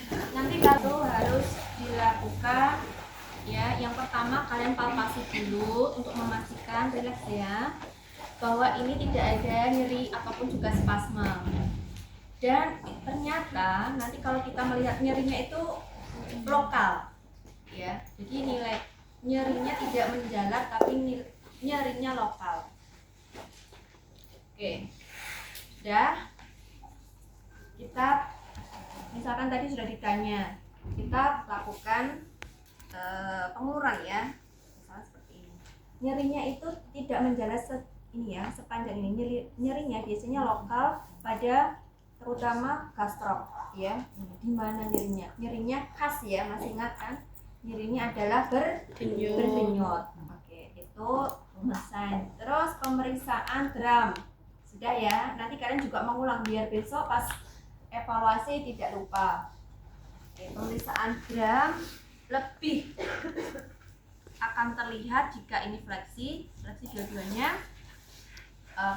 Nanti kalau harus dilakukan ya, yang pertama kalian palpasi dulu untuk memastikan, rileks ya, bahwa ini tidak ada nyeri ataupun juga spasme. Dan ternyata nanti kalau kita melihat nyerinya itu lokal ya, jadi nilai nyerinya tidak menjalar tapi nyerinya lokal. Oke, sudah. Kita misalkan tadi sudah ditanya, kita lakukan penguluran ya, misalnya seperti ini. Nyerinya itu tidak menjalar ini ya, sepanjang ini. Nyerinya biasanya lokal pada terutama gastrok ya. Di mana nyerinya? Nyerinya khas ya, masih ingat kan? Nyerinya adalah berdenyut. Oke, itu pemesan. Terus pemeriksaan drum. Sudah ya, nanti kalian juga mengulang biar besok pas evaluasi tidak lupa. Oke, pemeriksaan drum lebih akan terlihat jika ini fleksi dua-duanya.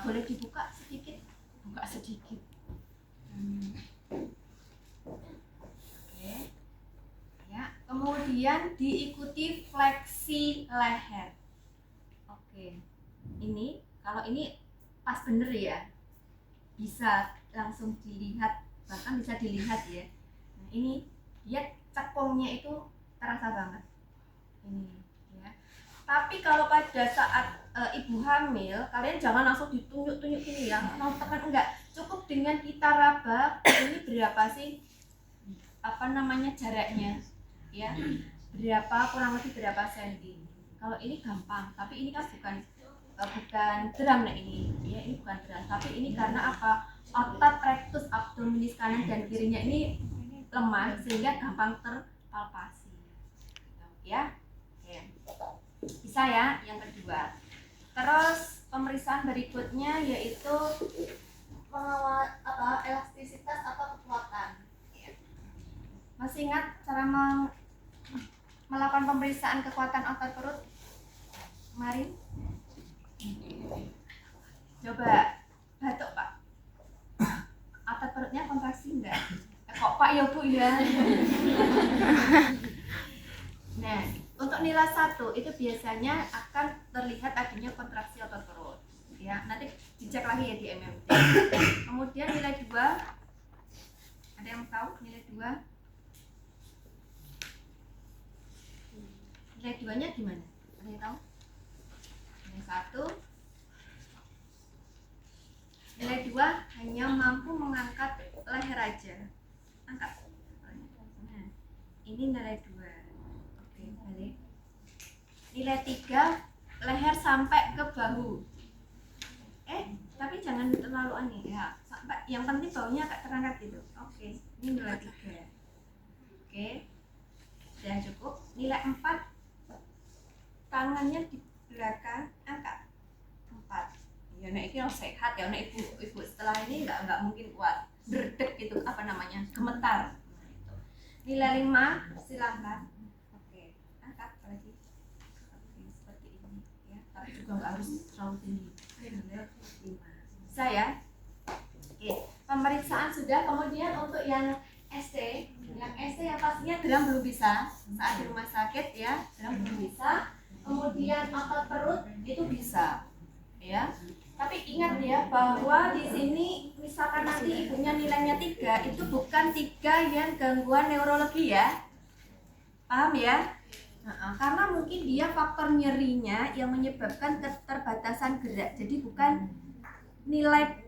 Boleh dibuka sedikit, buka sedikit. Oke, ya. Kemudian diikuti fleksi leher. Oke, ini kalau ini pas bener ya, bisa langsung dilihat, bahkan bisa dilihat ya. Nah ini dia cekungnya itu terasa banget ini ya. Tapi kalau pada saat ibu hamil, kalian jangan langsung ditunjuk-tunjuk ini ya, mau tekan enggak, cukup dengan kita raba ini berapa sih jaraknya ya, berapa, kurang lebih berapa senti. Kalau ini gampang, tapi ini kan bukan drum. Nah ini ya, ini bukan drum, tapi ini karena apa, otot rectus abdominis kanan dan kirinya ini lemah sehingga gampang terpalpasi ya. Oke, bisa ya. Yang kedua, terus pemeriksaan berikutnya yaitu pengawal elastisitas atau kekuatan ya. Masih ingat cara melakukan pemeriksaan kekuatan otot perut kemarin? Coba batuk Pak, otot perutnya kontraksi enggak? Kok Pak ya Bu ya? Nah, untuk nilai 1 itu biasanya akan terlihat adanya kontraksi otot perut ya. Nanti dicek lagi ya di MMT. Kemudian nilai 2, ada yang tahu nilai 2? Nilai 2 nya gimana? Ada yang tahu? Nilai 1, nilai 2 hanya mampu mengangkat leher aja. Angkat. Nah, ini nilai 2. Oke, balik. Nilai 3, leher sampai ke bahu. Tapi jangan terlalu aneh ya. Sampai, yang penting baunya agak terangkat gitu. Oke, ini nilai 3. Oke. Sudah cukup. Nilai 4, tangannya di belakang, angkat. 4. Ya nek iki sehat ya, nek ibu setelah ini enggak mungkin kuat. Berdek gitu, gemetar. Nah, itu. Nilai 5, silahkan. Oke, angkat lagi. Oke, seperti ini ya. Tapi juga enggak harus terlalu tinggi. Nilai 5. Bisa ya? Oke, pemeriksaan sudah. Kemudian untuk yang ST yang pastinya drum belum bisa saat di rumah sakit ya, drum belum bisa. Kemudian otot perut itu bisa ya. Tapi ingat ya bahwa di sini misalkan nanti ibunya nilainya 3, itu bukan 3 yang gangguan neurologi ya. Paham ya? Karena mungkin dia faktor nyerinya yang menyebabkan keterbatasan gerak. Jadi bukan nilai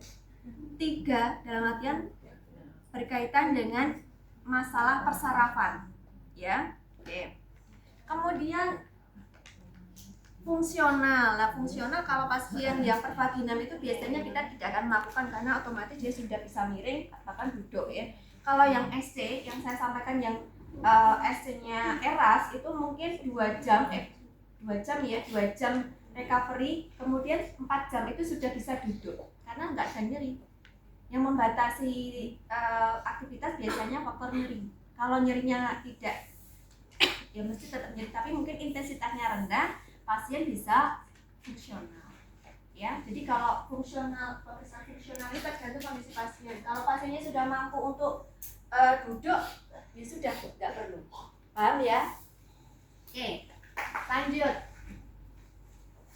3 dalam artian berkaitan dengan masalah persarafan ya. Oke. Kemudian fungsional. Nah, fungsional kalau pasien yang pervaginam itu biasanya kita tidak akan melakukan karena otomatis dia sudah bisa miring, bahkan duduk ya. Kalau yang SC yang saya sampaikan, yang SC-nya ERAS itu mungkin 2 jam recovery, kemudian 4 jam itu sudah bisa duduk karena enggak ada nyeri. Yang membatasi aktivitas biasanya faktor nyeri. Kalau nyerinya tidak ya mesti tetap nyeri, tapi mungkin intensitasnya rendah, pasien bisa fungsional ya. Jadi kalau pemeriksaan fungsional itu tergantung kondisi pasien. Kalau pasiennya sudah mampu untuk duduk ya sudah, nggak perlu. Paham ya? Oke, lanjut.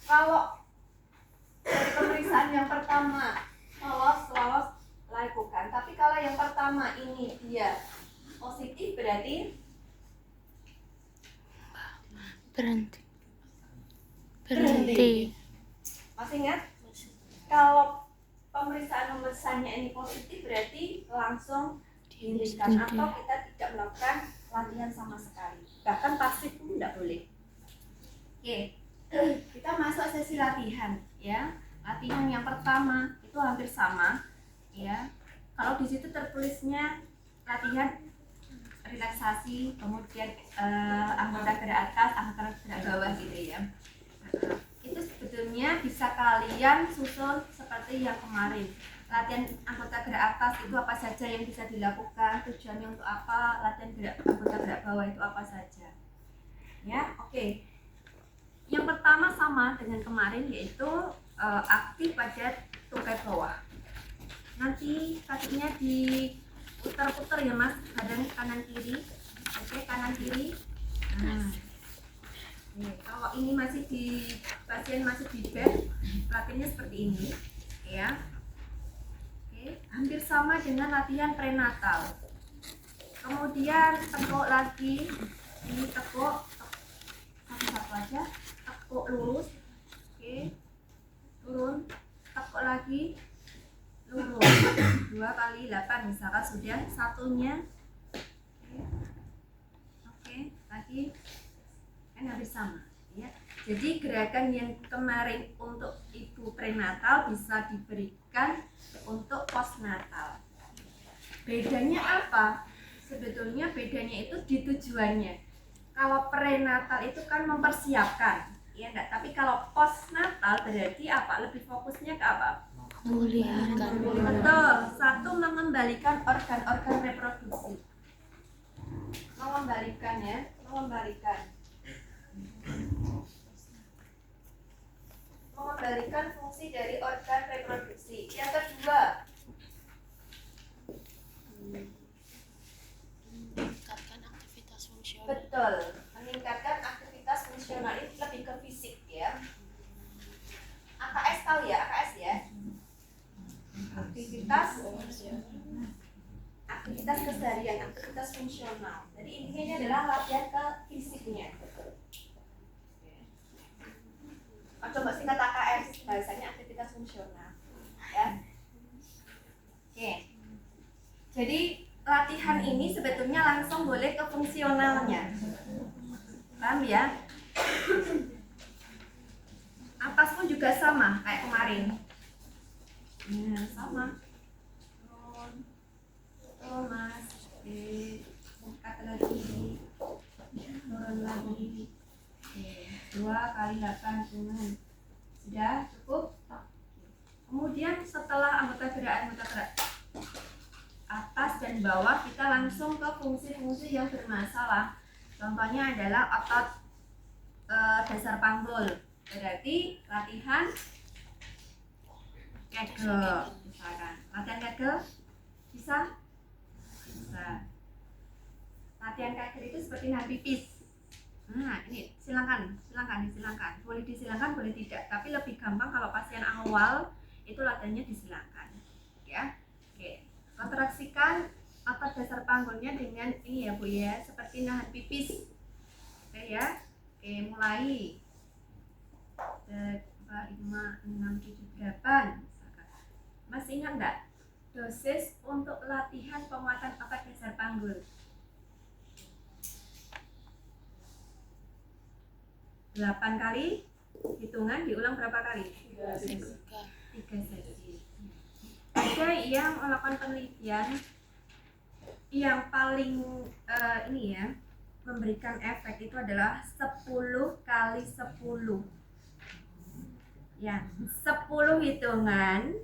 Kalau dari pemeriksaan yang pertama lolos lakukan, tapi kalau yang pertama ini dia positif berarti berhenti. Masih ingat? Kalau pemeriksaannya ini positif berarti langsung dihentikan atau kita tidak melakukan latihan sama sekali. Bahkan pasif pun tidak boleh. Oke, kita masuk sesi latihan ya. Latihan yang pertama itu hampir sama ya. Kalau di situ tertulisnya latihan relaksasi, kemudian anggota gerak atas, anggota gerak bawah gitu ya. Itu sebetulnya bisa kalian susun seperti yang kemarin. Latihan anggota gerak atas itu apa saja yang bisa dilakukan, tujuannya untuk apa, latihan anggota gerak bawah itu apa saja. Ya, oke. Yang pertama sama dengan kemarin, yaitu aktif pada tungkai bawah. Nanti kakinya diputar-putar ya Mas, badan kanan kiri. Oke, kanan kiri. Nah. Kalau ini pasien masih di bed, latihannya seperti ini ya. Oke, hampir sama dengan latihan prenatal. Kemudian tekuk lagi, ini tekuk satu aja, tekuk lurus. Oke, turun, tekuk lagi, lurus 2 kali 8 misalkan sudah satunya. Oke, lagi kan hampir sama ya. Jadi gerakan yang kemarin untuk ibu prenatal bisa diberikan untuk postnatal. Bedanya apa? Sebetulnya bedanya itu di tujuannya. Kalau prenatal itu kan mempersiapkan, ya enggak. Tapi kalau postnatal berarti apa? Lebih fokusnya ke apa? Pemulihan. Betul. Satu, mengembalikan organ-organ reproduksi. Mengembalikan ya, mengembalikan fungsi dari organ reproduksi. Yang kedua, Meningkatkan aktivitas fungsional. betul, meningkatkan aktivitas fungsional. Ini lebih ke fisik ya. AKS tahu ya, AKS ya. Aktivitas keseharian, aktivitas fungsional. Jadi intinya ini adalah latihan ke fisiknya. Coba singkat AKS, bahasanya aktivitas fungsional ya. Oke. Jadi latihan ini sebetulnya langsung boleh ke fungsionalnya. Paham ya? Atas pun juga sama kayak kemarin. Nah, sama. Turun Mas. Angkat lagi. Turun lagi. 2 kali 8 turun. Sudah cukup? Kemudian setelah anggota gerak atas dan bawah, kita langsung ke fungsi-fungsi yang bermasalah. Contohnya adalah otot dasar panggul. Berarti latihan kegel misalkan. Latihan kegel bisa? Bisa. Latihan kegel itu seperti nahan pipis. Nah, ini silakan. Boleh disilakan, boleh tidak. Tapi lebih gampang kalau pasien awal itu latihannya disilakan. Ya. Oke. Kontraksikan otot dasar panggulnya dengan ini ya Bu ya, seperti nahan pipis. Oke ya. Oke, mulai. 4, 5, 6, 7, 8. Masih ingat enggak? Dosis untuk latihan penguatan otot dasar panggul. 8 kali hitungan diulang berapa kali? 3 sesi. Ada yang melakukan penelitian yang paling ini ya, memberikan efek itu adalah 10 kali 10. Ya, 10 hitungan.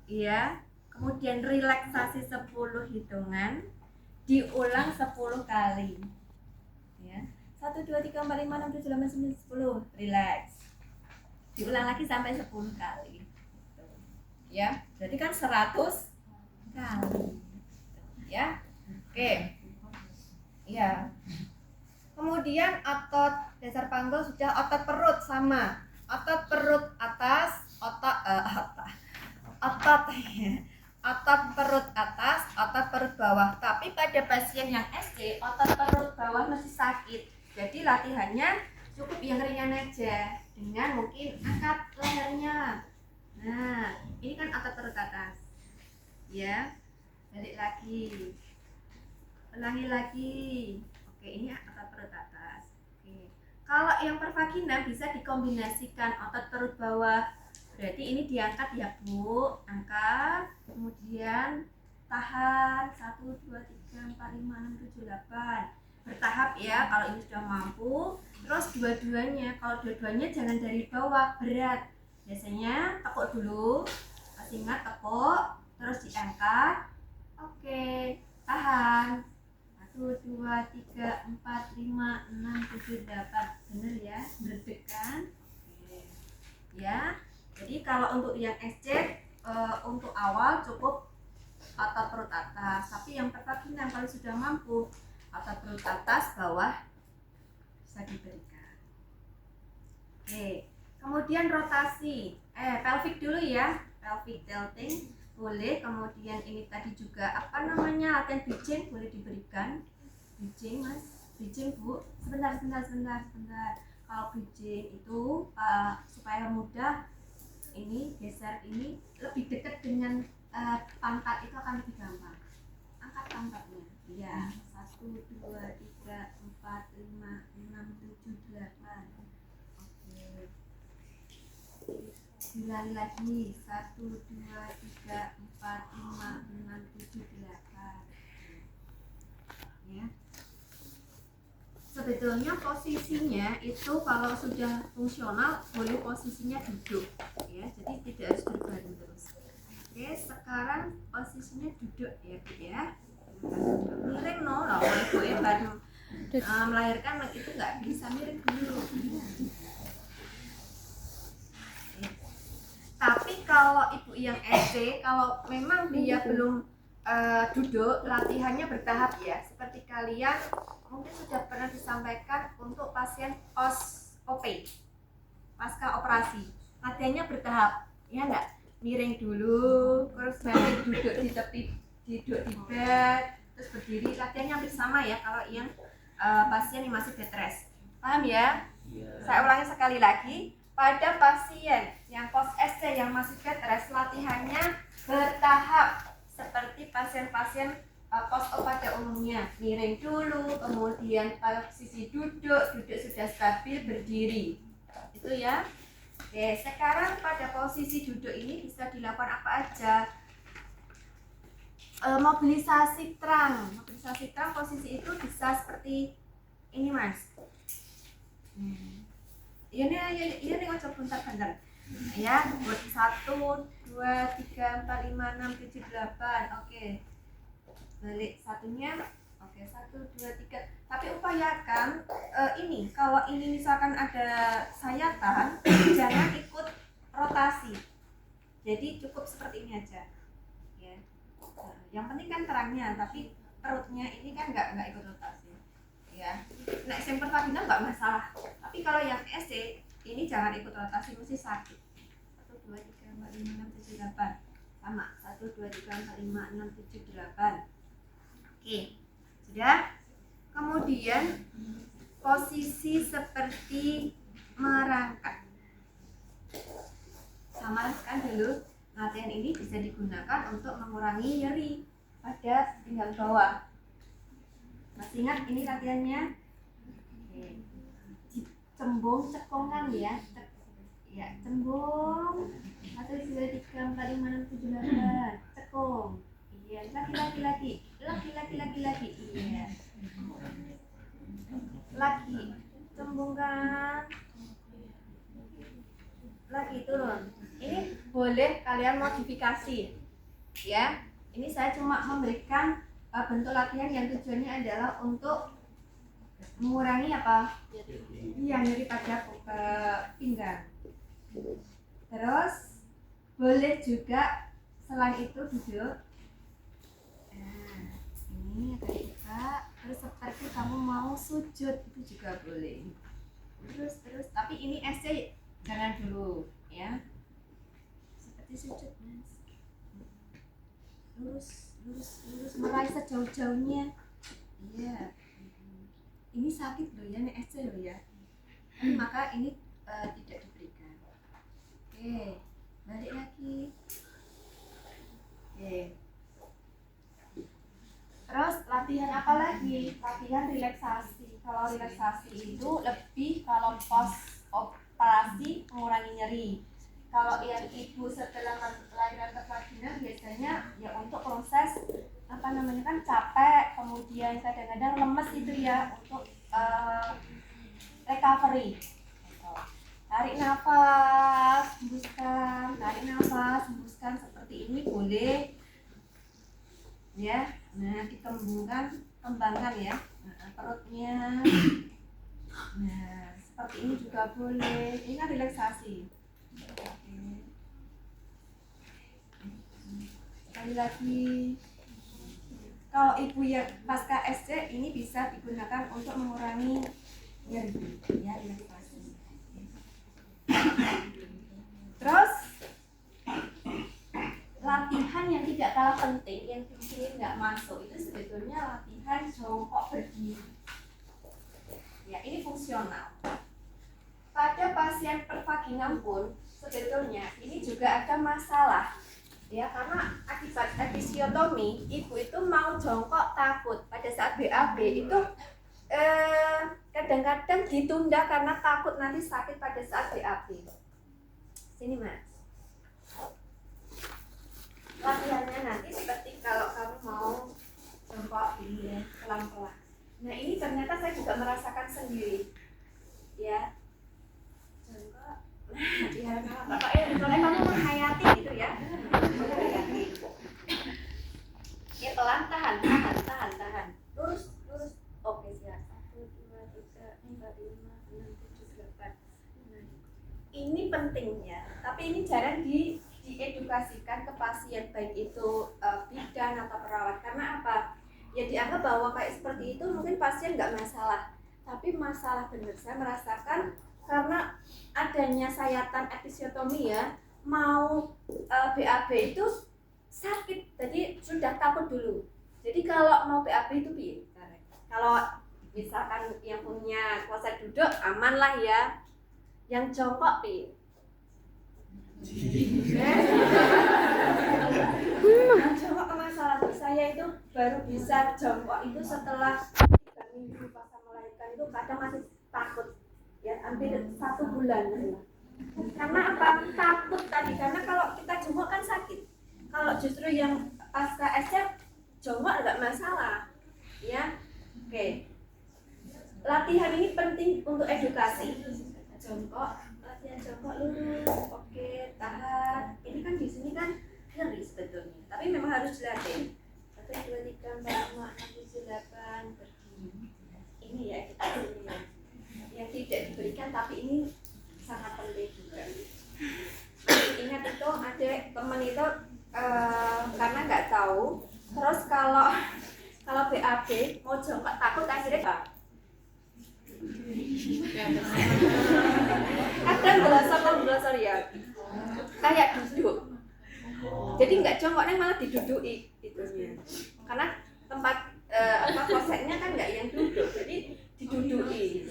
Ya. Kemudian relaksasi 10 hitungan diulang 10 kali. Ya. 1, 2, 3, 4, 5, 6, 7, 8, 9, 10. Relax. Diulang lagi sampai 10 kali. Ya, jadi kan 100 kali. Ya. Oke. Ya. Kemudian otot dasar panggul sudah, otot perut sama. Otot perut atas, otot perut atas, otot perut bawah. Tapi pada pasien yang SD, otot perut bawah masih sakit. Jadi latihannya cukup yang ringan aja, dengan mungkin angkat lehernya. Nah, ini kan otot perut atas. Ya. Balik lagi. Ulangi lagi. Oke, ini otot perut atas. Oke. Kalau yang pervagina bisa dikombinasikan otot perut bawah. Berarti ini diangkat ya Bu, angkat, kemudian tahan 1, 2, 3, 4, 5, 6, 7, 8. Bertahap ya, kalau ini sudah mampu. Terus dua-duanya, kalau dua-duanya jangan dari bawah, berat. Biasanya tekuk dulu, masih ingat tekuk, terus diangkat. Oke, tahan 1, 2, 3, 4, 5, 6, 7, 8. Bener ya, berdek kan? Oke. Ya. Jadi kalau untuk yang SC untuk awal cukup otot perut atas, tapi yang pervagina kalau sudah mampu otot perut atas bawah bisa diberikan. Oke. Kemudian rotasi, pelvic dulu ya, pelvic tilting boleh. Kemudian ini tadi juga apa namanya, latihan bridging boleh diberikan. Bridging Mas, bridging Bu, sebentar. Kalau bridging itu supaya mudah, ini geser ini lebih dekat dengan pantat, itu akan lebih gampang. Angkat pantatnya. Ya, 1, 2, 3, 4, 5, 6, 7, 8. Oke. Ulangi lagi. 1, 2, 3, 4, 5, 6, 7, 8. Ya. Sebetulnya posisinya itu kalau sudah fungsional boleh posisinya duduk ya, jadi tidak harus berbaring terus. Oke, sekarang posisinya duduk ya Bu ya. Miring no, ibu baru melahirkan itu nggak bisa miring dulu. Tapi kalau ibu yang SD, kalau memang dia belum duduk, latihannya bertahap ya. Seperti kalian mungkin sudah pernah disampaikan untuk pasien post OP, pasca operasi, latihannya bertahap, ya enggak? Miring dulu, terus balik duduk di tepi, duduk di bed, terus berdiri. Latihannya hampir sama ya kalau yang pasien yang masih bed rest. Paham ya? Saya ulangi sekali lagi. Pada pasien yang post SC yang masih bed rest, latihannya bertahap seperti pasien-pasien post-op pada umumnya. Miring dulu, kemudian posisi duduk sudah stabil, berdiri. Itu ya. Oke, sekarang pada posisi duduk ini bisa dilakukan apa aja? Mobilisasi terang. Mobilisasi terang posisi itu bisa seperti ini Mas. Ini ngocok bentar. Ya, 1, 2, 3, 4, 5, 6, 7, 8. Oke. Balik satunya. Oke, 1, 2, 3. Tapi upayakan ini, kalau ini misalkan ada sayatan, jangan ikut rotasi. Jadi cukup seperti ini aja. Ya. Yang penting kan terangnya, tapi perutnya ini kan nggak ikut rotasi. Ya. Nah, yang pervagina nggak masalah. Tapi kalau yang SC ini jangan ikut rotasi, mesti sakit. 1, 2, 3, 4, 5, 6, 7, 8. Sama. 1, 2, 3, 4, 5, 6, 7, 8. Oke. Sudah? Kemudian posisi seperti merangkak. Samarkan dulu. Latihan ini bisa digunakan untuk mengurangi nyeri pada pinggang bawah. Masih ingat ini latihannya? Oke. Cembung cekongan ya. Ya, cembung. 1, 2, 3, 4, 5, 6, 7, 8. Cekung. Iya, lagi. Iya. Lagi. Cembungkan. Lagi turun. Ini boleh kalian modifikasi. Ya. Ini saya cuma memberikan bentuk latihan yang tujuannya adalah untuk mengurangi apa? Nyeri pada pinggang. Terus boleh juga selain itu duduk. Nah, ini sujud itu juga boleh. Terus tapi ini SC jangan dulu ya. Seperti sujud Mas. Lurus meraih sejauh-jauhnya. Iya. Ini sakit loh ya, ini SC loh ya. Maka ini tidak diberikan. Oke, balik lagi. Oke. Terus latihan apa lagi? Latihan relaksasi. Kalau relaksasi itu lebih kalau post operasi mengurangi nyeri. Kalau yang ibu setelah melahirkan vagina biasanya ya untuk proses apa namanya kan capek, kemudian kadang-kadang lemes itu ya untuk recovery. Tarik nafas, hembuskan, tarik nafas, hembuskan seperti ini boleh. Ya, nah kembangkan ya, perutnya. Nah, seperti ini juga boleh. Ini kan relaksasi. Sekali lagi, kalau ibu yang pasca SC ini bisa digunakan untuk mengurangi nyeri, ya relaksasi. Terus latihan yang tidak kalah penting yang di sini nggak masuk itu sebetulnya latihan jongkok berdiri. Ya, ini fungsional. Pada pasien pervaginam pun sebetulnya ini juga ada masalah. Ya, karena akibat episiotomi, ibu itu mau jongkok takut. Pada saat BAB itu kadang-kadang ditunda karena takut nanti sakit pada saat BAB. Sini Mas. Latihannya nanti seperti kalau kamu mau jongkok ini ya, pelan-pelan. Nah ini ternyata saya juga merasakan sendiri. Ya. Jongkok. Ya, Bapak ya, soalnya kamu menghayati gitu ya. Menghayati. Ya pelan, tahan. Lurus. Oke, siap. 1, 2, 3, 4, 5, 6, 7, 8. Ini pentingnya, tapi ini jarang diedukasikan ke pasien, baik itu bidan atau perawat. Karena apa? Ya dianggap bahwa kayak seperti itu mungkin pasien nggak masalah, tapi masalah benar. Saya merasakan karena adanya sayatan episiotomi ya, mau BAB itu sakit, jadi sudah takut dulu. Jadi kalau mau BAB itu kalau misalkan yang punya kuasa duduk aman lah ya, yang jongkok yang jongkok ke masalah. Saya itu baru bisa jongkok itu setelah 3 minggu pas melahirkan, itu kadang masih takut ya, hampir 1 bulan. Karena apa? Takut tadi, karena kalau kita jongkok kan sakit. Kalau justru yang pasca SC jongkok nggak masalah ya. Oke, latihan ini penting untuk edukasi. Jongkok, latihan jongkok lurus. Oke, tahan. Ini kan di sini kan nyeri sebetulnya, tapi memang harus dilatih. 1, 2, 3, 4, 5, 6, 7, 8 berdiri. Ini ya edukasinya yang tidak diberikan, tapi ini sangat penting juga. Ingat itu ada teman itu karena nggak tahu, terus kalau BAB mau jongkok takut akhirnya kadang gelosor ya kayak duduk, jadi nggak jongkoknya malah diduduki itunya, karena tempat klosetnya kan nggak yang duduk, jadi diduduki.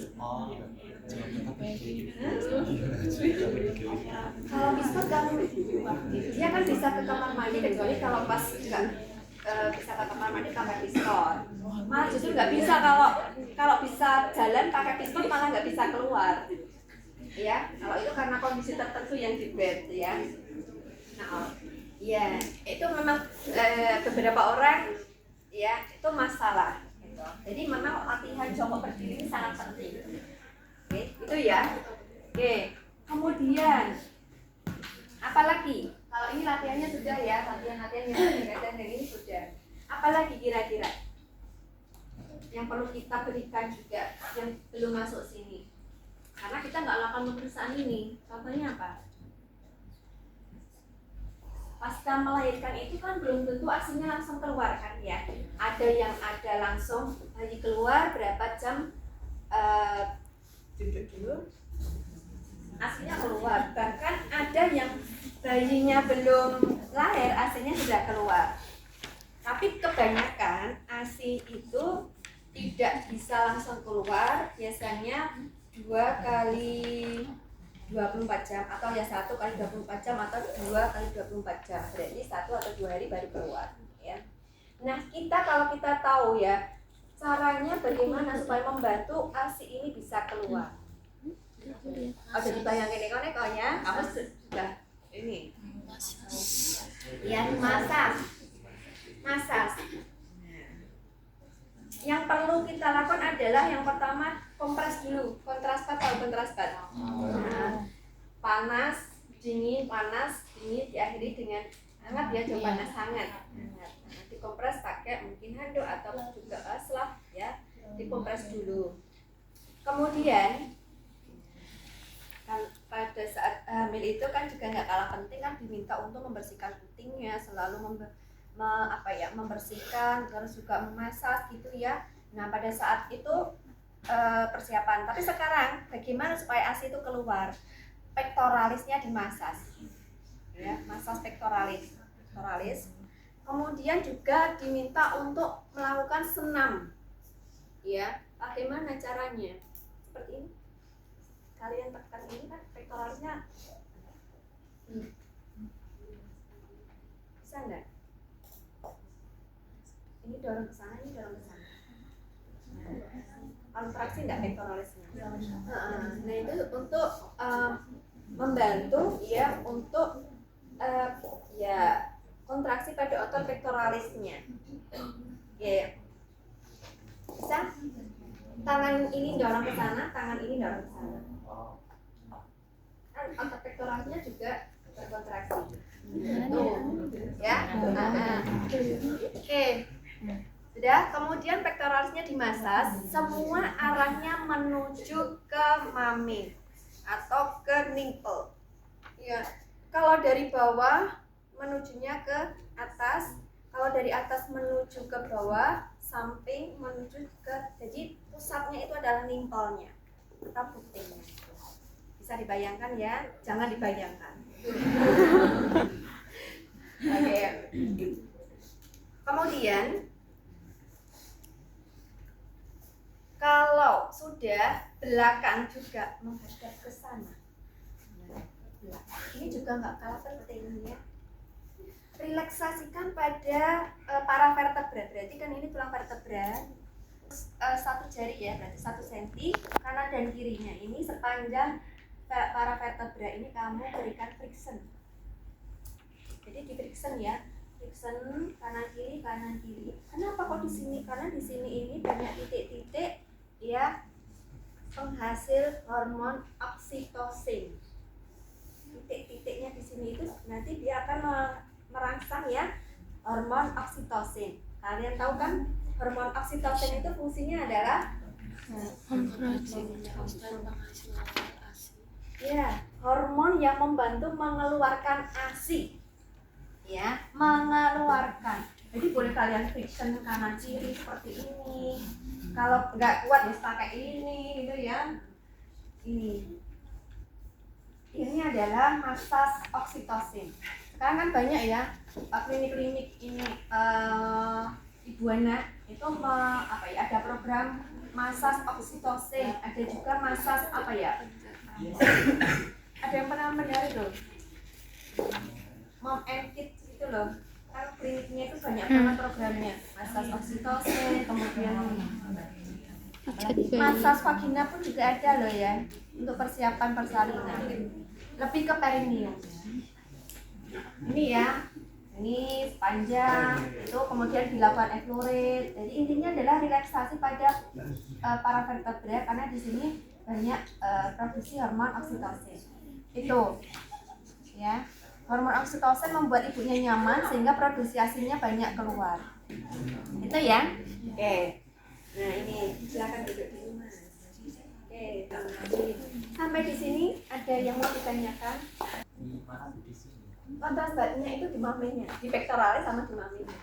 Kalau biskot kamu dia kan bisa ke kamar mandi, kecuali kalau pas nggak bisa ke kamar mandi pakai biskot. Malah justru nggak bisa, kalau bisa jalan pakai biskot malah nggak bisa keluar. Ya, kalau itu karena kondisi tertentu yang di bed ya. Nah, ya itu memang beberapa orang ya itu masalah. Gitu. Jadi memang latihan jongkok berdiri ini sangat penting. Oke, itu ya. Oke, kemudian apalagi? Kalau ini latihannya sudah ya, latihan yang ini sudah. Apalagi kira-kira yang perlu kita berikan juga yang belum masuk sini? Karena kita nggak melakukan pemeriksaan ini. Contohnya apa? Pasca melahirkan itu kan belum tentu asinya langsung keluar kan ya. Ada yang ada langsung bayi keluar berapa jam duduk dulu, asinya keluar. Bahkan ada yang bayinya belum lahir asinya sudah keluar. Tapi kebanyakan ASI itu tidak bisa langsung keluar, biasanya 2 kali 24 jam atau ya 1 kali 24 jam atau 2 kali 24 jam. Berarti 1 atau 2 hari baru keluar ya. Nah, kalau kita tahu ya caranya bagaimana supaya membantu ASI ini bisa keluar. Ada dibayangin neko-nekonya, aku sudah ini. Ya, massage. Yang perlu kita lakukan adalah yang pertama kompres dulu, kontraspad atau kontraspad. Panas, dingin, diakhiri dengan hangat ya, coba panas hangat. Nanti kompres pakai mungkin handuk atau juga slap ya, dikompres dulu. Kemudian kan pada saat hamil itu kan juga nggak kalah penting kan diminta untuk membersihkan putingnya, selalu membersihkan, terus juga memasak gitu ya. Nah pada saat itu persiapan. Tapi sekarang bagaimana supaya ASI itu keluar? Pektoralisnya dimasas, ya, masas pektoralis. Kemudian juga diminta untuk melakukan senam, ya. Bagaimana caranya? Seperti ini. Kalian tekan ini kan pektoralisnya. Bisa nggak? Ini dorong ke sana, ini dorong ke sana. Kontraksi nggak pektoralisnya? Nah itu untuk membantu ya untuk ya kontraksi pada otot pektoralisnya. Ya. Bisa? Tangan ini dorong ke sana, tangan ini dorong ke sana. Kan otot pektoralisnya juga berkontraksi. Ya. Oke. Sudah, kemudian pektoralisnya dimasas, semua arahnya menuju ke mami atau ke nipple. Ya. Kalau dari bawah menujunya ke atas, kalau dari atas menuju ke bawah, samping menuju ke, jadi pusatnya itu adalah nipple-nya atau putingnya. Bisa dibayangkan ya, jangan dibayangkan. Oke. Kemudian kalau sudah belakang juga menghadap ke sana. Ini juga nggak kalah penting ya. Relaksasikan pada para vertebra. Berarti kan ini tulang vertebra. Satu jari ya, berarti 1 cm kanan dan kirinya. Ini sepanjang para vertebra ini kamu berikan friction. Jadi di friction ya. Friction kanan kiri. Kenapa kok di sini? Karena di sini ini banyak titik-titik ya penghasil hormon oksitosin. Titik-titiknya di sini itu nanti dia akan merangsang ya hormon oksitosin. Kalian tahu kan hormon oksitosin itu fungsinya adalah ya hormon yang membantu mengeluarkan ASI. Ya, mengeluarkan. Jadi boleh kalian friction kanan kiri seperti ini. Kalau nggak kuat bisa pakai ini gitu ya. Ini adalah massage oksitosin. Sekarang kan banyak ya klinik-klinik ini Ibu Ana itu ada program massage oksitosin, ada juga massage ada yang pernah mendengar itu Mom and Kids itu loh, kan kliniknya itu banyak banget programnya, massage oksitosin, kemudian massage vagina pun juga ada loh ya untuk persiapan persalinan, lebih ke perineum. Ini ya, ini sepanjang itu kemudian dilakukan effluoride. Jadi intinya adalah relaksasi pada para vertebra karena di sini banyak produksi hormon oksitosin. Itu ya, hormon oksitosin membuat ibunya nyaman sehingga produksi ASI-nya banyak keluar. Itu ya. Oke. Nah ini silakan duduk di rumah. Oke. Sampai di sini ada yang mau ditanyakan? Kontraspadnya itu di maminya, di pektoralis sama di maminya.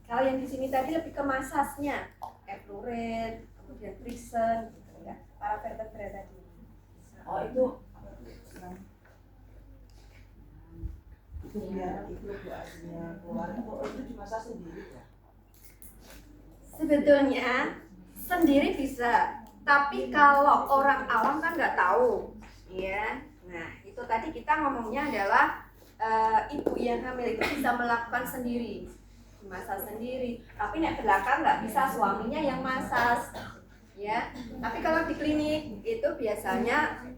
Kalau yang di sini tadi lebih ke masasnya, effluoride, kemudian prison gitu ya, para vertebra tadi. Oh itu biar itu Bu asinya keluar itu dimasak sendiri ya? Sebetulnya sendiri bisa, tapi kalau orang awam kan nggak tahu, ya. Nah itu tadi kita ngomongnya adalah ibu yang hamil itu bisa melakukan sendiri, masak sendiri. Tapi nek belakang nggak bisa, suaminya yang masak, ya. Tapi kalau di klinik itu biasanya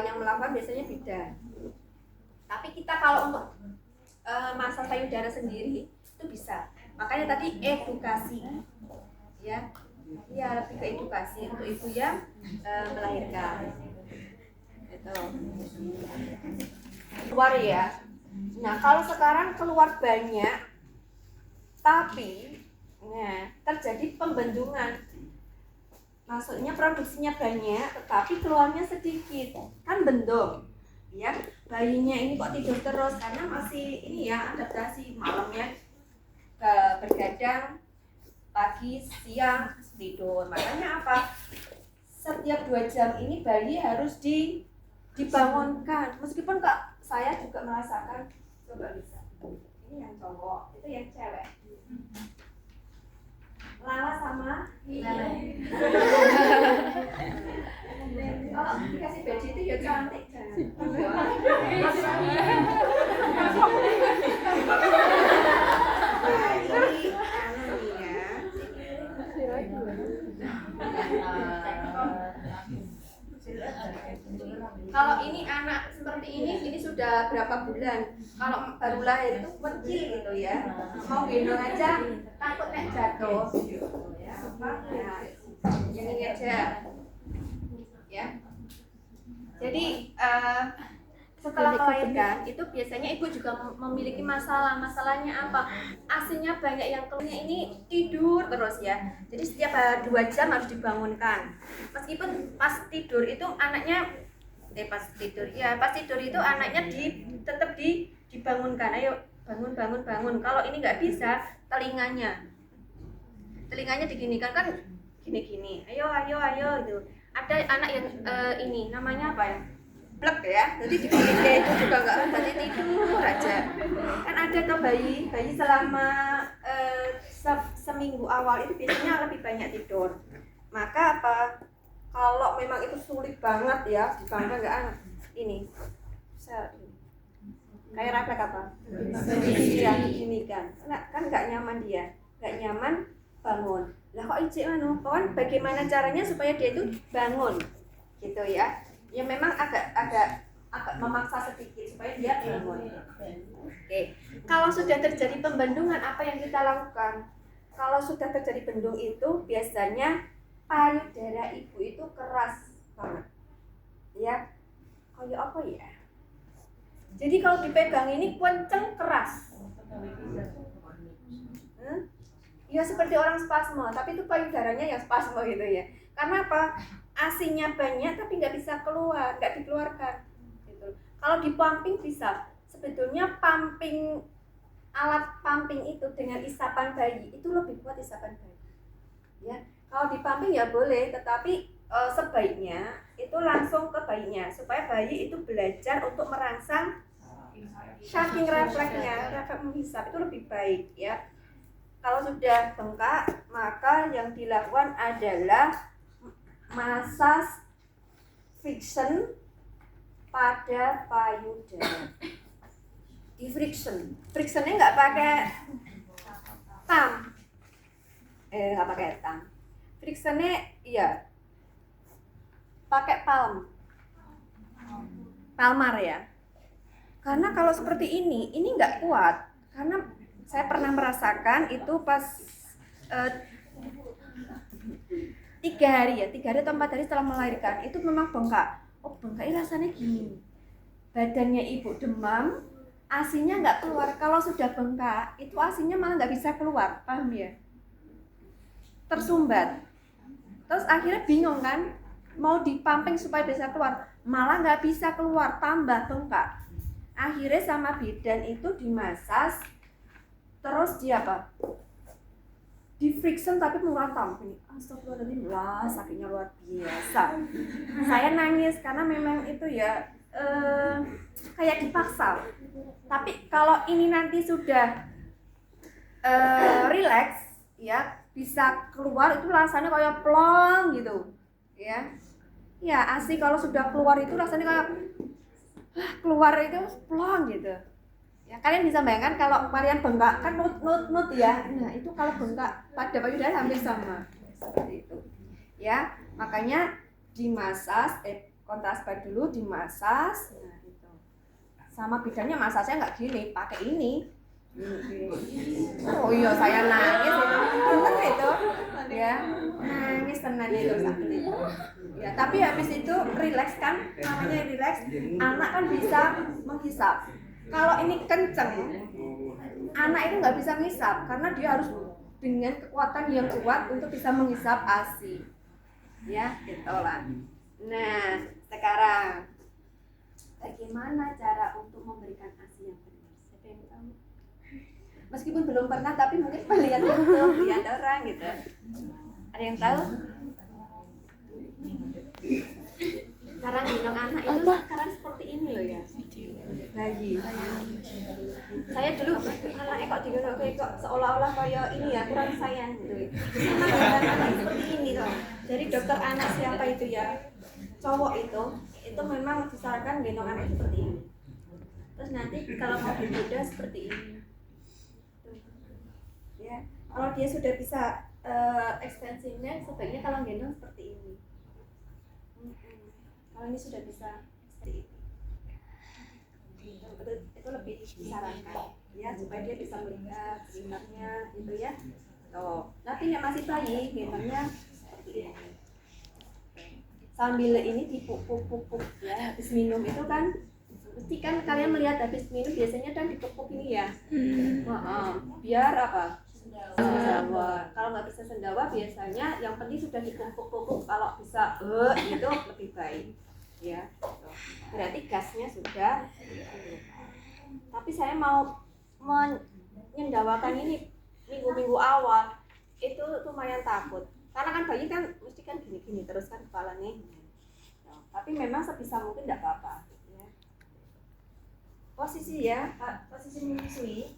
yang melakukan biasanya bidan. Tapi kita kalau untuk masak payudara sendiri itu bisa. Makanya tadi edukasi, ya lebih ke edukasi untuk ibu yang melahirkan itu keluar ya. Nah kalau sekarang keluar banyak tapi terjadi pembendungan, maksudnya produksinya banyak tetapi keluarnya sedikit, kan bendung ya. Bayinya ini kok tidur terus karena masih ini ya, adaptasi malamnya bergadang, pagi siang tidur. Makanya apa, setiap 2 jam ini bayi harus dibangunkan. Meskipun Kak saya juga merasakan, coba bisa ini yang cowok, itu yang cewek. Lala sama Lala. Kalau dikasih baju itu ya cantik kan. Kalau ini anak seperti ini sudah berapa bulan? Kalau baru lahir itu kecil gitu ya, mau gendong aja takut nek jatuh. Ya, yang ini aja, ya. Jadi setelah melahirkan itu biasanya ibu juga memiliki masalah. Masalahnya apa? ASINya banyak yang keluarnya ini tidur terus ya. Jadi setiap 2 jam harus dibangunkan. Meskipun pas tidur itu anaknya pas tidur itu anaknya tetap dibangunkan. Ayo bangun. Kalau ini nggak bisa, telinganya diginikan kan gini. Ayo gitu. Ada anak yang ini namanya apa ya? Plek ya, jadi diginiin dia itu juga nggak berarti tidur aja. Kan ada tuh bayi selama seminggu awal itu biasanya lebih banyak tidur. Maka apa? Kalau memang itu sulit banget ya, dibangga nggak anak ini, kayak refleks apa? Iya, ini kan nggak nyaman dia, nggak nyaman bangun. Lah kok ijek kan bagaimana caranya supaya dia itu bangun, gitu ya? Ya memang agak memaksa sedikit supaya dia bangun. Oke, kalau sudah terjadi pembendungan apa yang kita lakukan? Kalau sudah terjadi bendung itu biasanya payudara ibu itu keras banget, ya. Kayak apa ya? Jadi kalau dipegang ini kenceng keras. Ya seperti orang spasme, tapi itu payudaranya yang spasme gitu ya. Karena apa? ASINya banyak tapi nggak bisa keluar, nggak dikeluarkan. Gitu. Kalau di pumping bisa. Sebetulnya alat pumping itu dengan isapan bayi itu lebih kuat isapan bayi. Ya, kalau di pumping ya boleh, tetapi sebaiknya itu langsung ke bayinya supaya bayi itu belajar untuk merangsang shaking refleksnya, refleks menghisap itu lebih baik ya. Kalau sudah bengkak, maka yang dilakukan adalah massage friction pada payudara. Di frictionnya nggak pakai tam, nggak pakai tam. Frictionnya iya pakai palmar ya. Karena kalau seperti ini nggak kuat. Karena saya pernah merasakan itu pas 3 hari atau 4 hari setelah melahirkan itu memang bengkak. Oh bengkaknya rasanya gini. Badannya ibu demam, ASINya nggak keluar. Kalau sudah bengkak itu ASINya malah nggak bisa keluar, paham ya? Tersumbat. Terus akhirnya bingung kan, mau dipumping supaya bisa keluar, malah nggak bisa keluar, tambah bengkak. Akhirnya sama bidan itu dimasas, terus di friction tapi menghantam ini. Astagfirullahaladzim, wah sakitnya luar biasa. Saya nangis karena memang itu ya kayak dipaksa. Tapi kalau ini nanti sudah relax ya, bisa keluar itu rasanya kayak plong gitu ya. Ya asik kalau sudah keluar itu rasanya kayak keluar itu plong gitu ya. Kalian bisa bayangkan kalau kalian bengkak kan nut ya, nah itu kalau bengkak pada payudara hampir sama seperti itu ya. Makanya dimasas, kontras pad dulu dimasas, nah itu sama bidannya masasnya nggak gini, pakai ini. Oh iya saya nangis itu ya, nangis tenan itu sakit itu ya. Tapi habis itu relax kan, namanya relax, anak kan bisa menghisap. Kalau ini kenceng, anak itu nggak bisa menghisap karena dia harus dengan kekuatan yang kuat untuk bisa menghisap ASI ya, gitulah. Nah sekarang bagaimana cara untuk memberikan ASI yang benar? Siapa yang tahu? Meskipun belum pernah tapi mungkin melihat YouTube, lihat orang gitu. Ada yang tahu? Cara gendong anak itu sekarang seperti ini loh ya. Bayi. Saya dulu anaknya kok digendong kok seolah-olah kayak ini ya, kurang sayang gitu. Sama gendong anak seperti ini loh. Jadi dokter anak siapa itu ya? Cowok itu memang disarankan gendong anak seperti ini. Terus nanti kalau mau digoda seperti ini. Ya, kalau dia sudah bisa ekstensi neck, sebaiknya kalau gendong seperti ini. Kalau ini sudah bisa seperti itu lebih disarankan ya, supaya dia bisa melihat sebenarnya gitu ya. Tapi yang masih bayi gendongnya seperti ini. Sambil ini dipupuk ya, habis minum itu kan mesti kan kalian melihat habis minum biasanya kan dipupuk ini ya. Biar apa? Sendawa. Kalau nggak bisa sendawa biasanya yang penting sudah dipupuk-pupuk, kalau bisa itu lebih baik ya. Berarti gasnya sudah. Tapi saya mau menyendawakan ini minggu-minggu awal itu lumayan takut karena kan bayi kan mesti kan gini-gini terus kan kepalanya. Tapi memang sebisa mungkin tidak apa-apa ya. Posisi ya, posisi menyusui.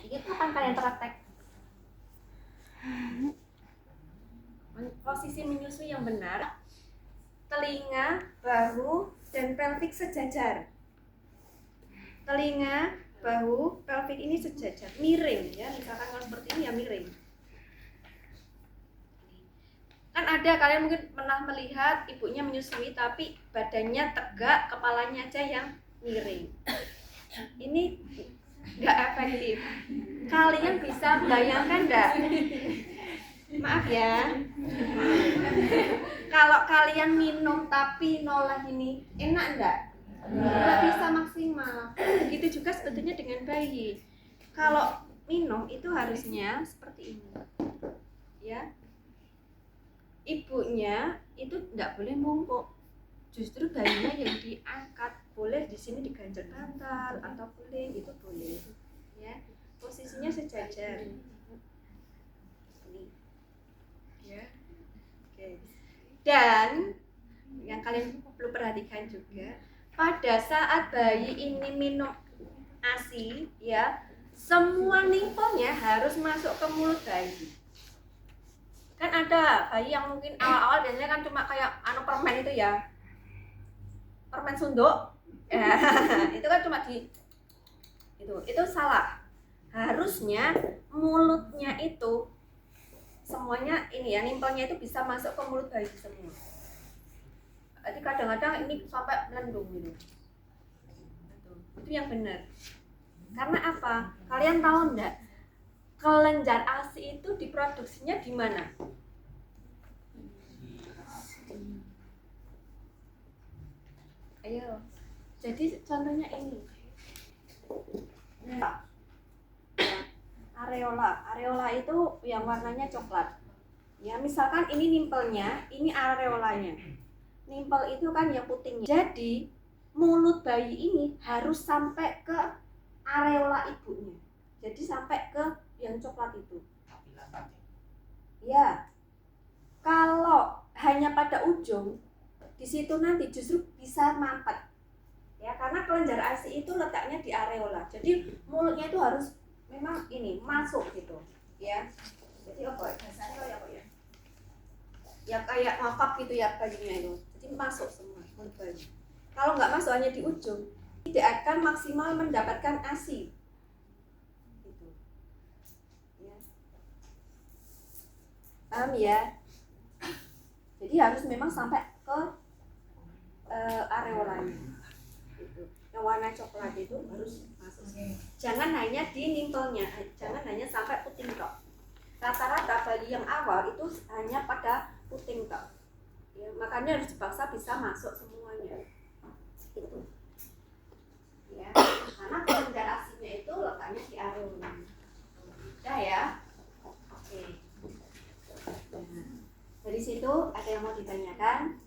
Ini kapan kalian praktek? Posisi menyusui yang benar, telinga, bahu, dan pelvik sejajar. Telinga, bahu, pelvik ini sejajar, miring ya. Misalkan kalau seperti ini ya miring. Kan ada kalian mungkin pernah melihat ibunya menyusui tapi badannya tegak, kepalanya aja yang miring. Ini nggak efektif. Kalian bisa bayangkan nggak? Maaf ya. Kalau kalian minum tapi nolak ini, enak nggak? Nggak bisa maksimal. Begitu juga sebetulnya dengan bayi. Kalau minum itu harusnya seperti ini, ya. Ibunya itu nggak boleh bungkuk. Justru bayinya yang diangkat, boleh di sini diganjel bantal atau guling itu boleh ya. Posisinya sejajar ini ya. Oke. Dan yang kalian perlu perhatikan juga, pada saat bayi ini minum ASI ya, semua nimpelnya harus masuk ke mulut bayi. Kan ada bayi yang mungkin awal-awal biasanya kan cuma kayak permen itu ya, permen sunduk ya, itu kan cuma di itu salah. Harusnya mulutnya itu semuanya ini ya, nimpelnya itu bisa masuk ke mulut bayi semua. Jadi kadang-kadang ini sampai melendung gitu. Itu yang benar. Karena apa? Kalian tahu enggak? Kelenjar ASI itu diproduksinya di mana? Ayo. Jadi contohnya ini. Nah, areola. Areola itu yang warnanya coklat. Ya, misalkan ini nimpelnya, ini areolanya. Nimpel itu kan yang putingnya. Jadi mulut bayi ini harus sampai ke areola ibunya. Jadi sampai ke yang coklat itu. Ya, kalau hanya pada ujung, di situ nanti justru bisa mampet. Ya, karena kelenjar ASI itu letaknya di areola. Jadi mulutnya itu harus memang ini masuk gitu, ya. Jadi apa? Dasarnya kayak apa ya? Ya kayak ngokap gitu ya bayinya itu. Jadi masuk semua mulut bayi. Kalau nggak masuk hanya di ujung, tidak akan maksimal mendapatkan ASI. Gitu. Ya. Paham ya? Jadi harus memang sampai ke areolanya. Gitu. Yang warna coklat itu harus masuk. Jangan hanya di nimpelnya, jangan hanya sampai puting tok. Rata-rata bayi yang awal itu hanya pada puting tok. Ya, makanya harus dipaksa bisa masuk semuanya. Gitu. Ya, karena kelenjar ASInya itu letaknya di areola. Udah ya. Oke. Nah, dari situ ada yang mau ditanyakan?